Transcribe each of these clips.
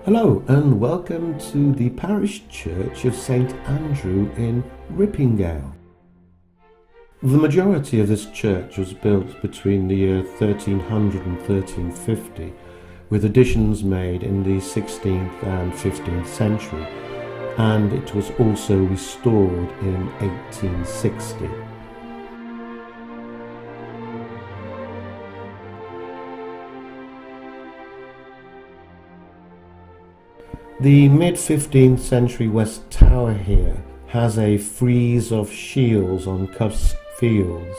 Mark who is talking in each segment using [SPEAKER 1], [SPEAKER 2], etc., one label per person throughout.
[SPEAKER 1] Hello and welcome to the Parish Church of St Andrew in Rippingale. The majority of this church was built between the year 1300 and 1350, with additions made in the 16th and 15th century, and it was also restored in 1860. The mid-15th century west tower here has a frieze of shields on cusped fields,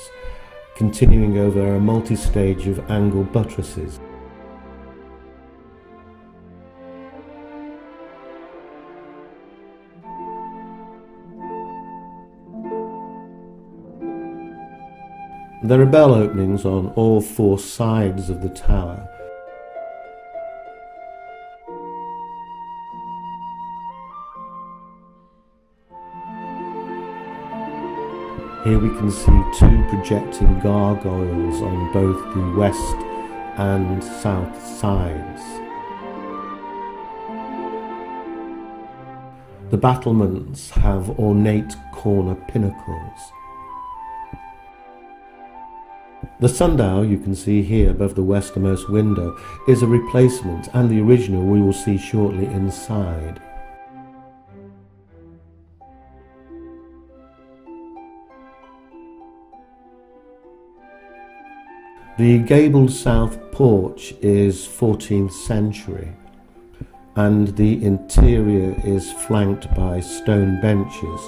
[SPEAKER 1] continuing over a multi-stage of angle buttresses. There are bell openings on all four sides of the tower. Here we can see two projecting gargoyles on both the west and south sides. The battlements have ornate corner pinnacles. The sundial you can see here above the westernmost window is a replacement, and the original we will see shortly inside. The gabled south porch is 14th century, and the interior is flanked by stone benches.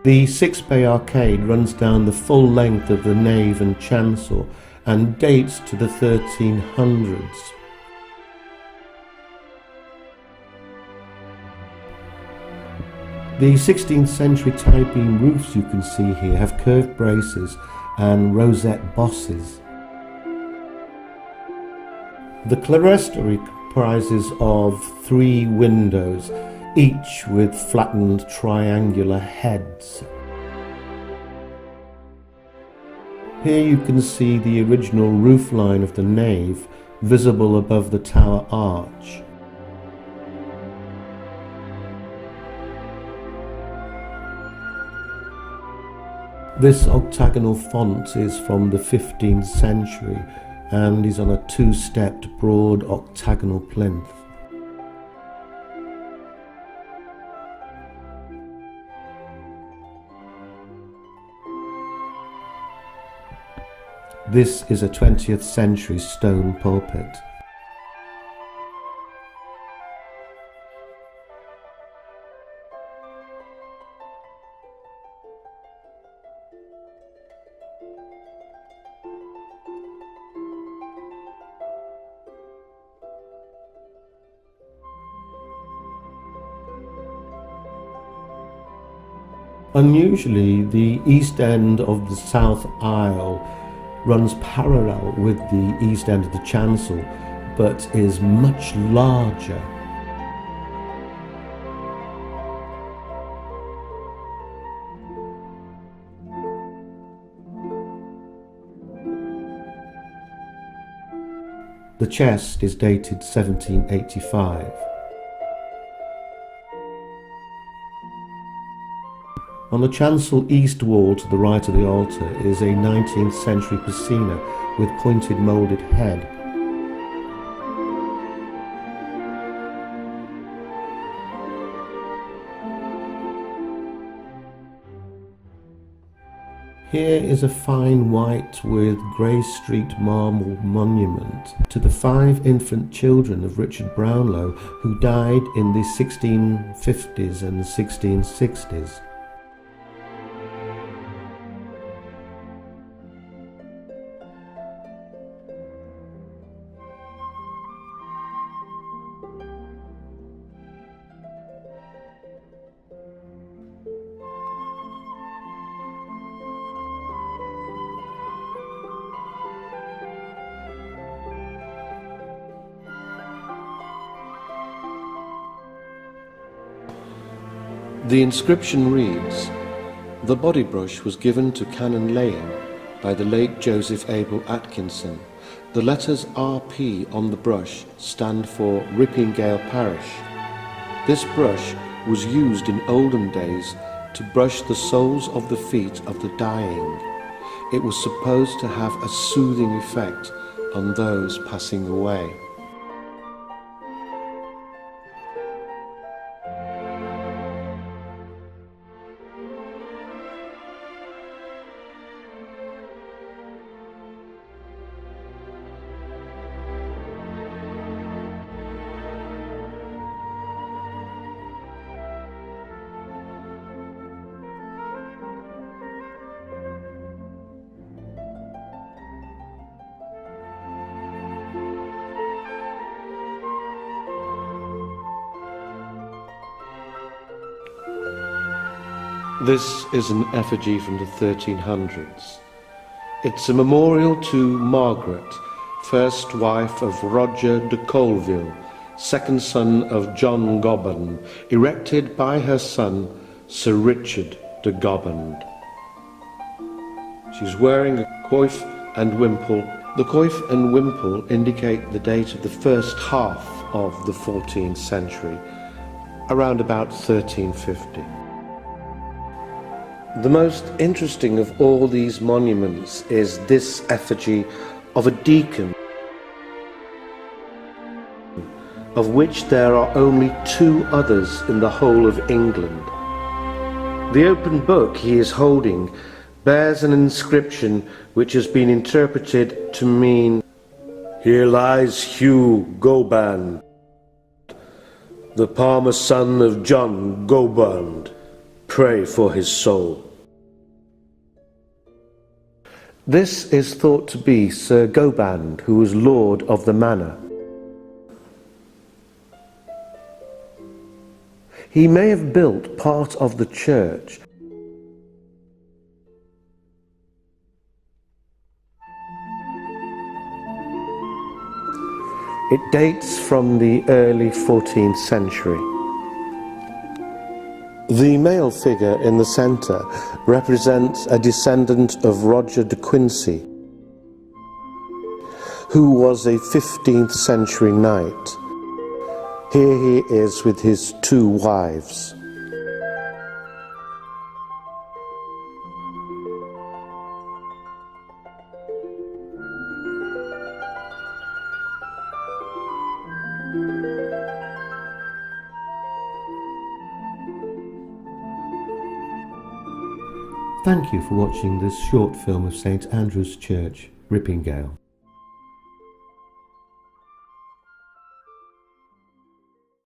[SPEAKER 1] The six-bay arcade runs down the full length of the nave and chancel and dates to the 1300s. The 16th century tie-beam roofs you can see here have curved braces and rosette bosses. The clerestory comprises of 3 windows, each with flattened triangular heads. Here you can see the original roofline of the nave visible above the tower arch. This octagonal font is from the 15th century and is on a 2-stepped broad octagonal plinth. This is a 20th century stone pulpit. Unusually, the east end of the south aisle runs parallel with the east end of the chancel, but is much larger. The chest is dated 1785. On the chancel east wall to the right of the altar is a 19th century piscina with pointed moulded head. Here is a fine white with grey streaked marble monument to the 5 infant children of Richard Brownlow, who died in the 1650s and 1660s. The inscription reads, The body brush was given to Canon Lane by the late Joseph Abel Atkinson. The letters RP on the brush stand for Rippingale Parish. This brush was used in olden days to brush the soles of the feet of the dying. It was supposed to have a soothing effect on those passing away. This is an effigy from the 1300s. It's a memorial to Margaret, first wife of Roger de Colville, second son of John Gobband, erected by her son Sir Richard de Gobband. She's wearing a coif and wimple. The coif and wimple indicate the date of the first half of the 14th century, around about 1350. The most interesting of all these monuments is this effigy of a deacon, of which there are only 2 others in the whole of England. The open book he is holding bears an inscription which has been interpreted to mean, "Here lies Hugh Gobband, the palmer son of John Gobband. Pray for his soul." This is thought to be Sir Gobband, who was lord of the manor. He may have built part of the church. It dates from the early 14th century. The male figure in the centre represents a descendant of Roger de Quincy, who was a 15th century knight. Here he is with his 2 wives. Thank you for watching this short film of St Andrew's Church, Rippingale.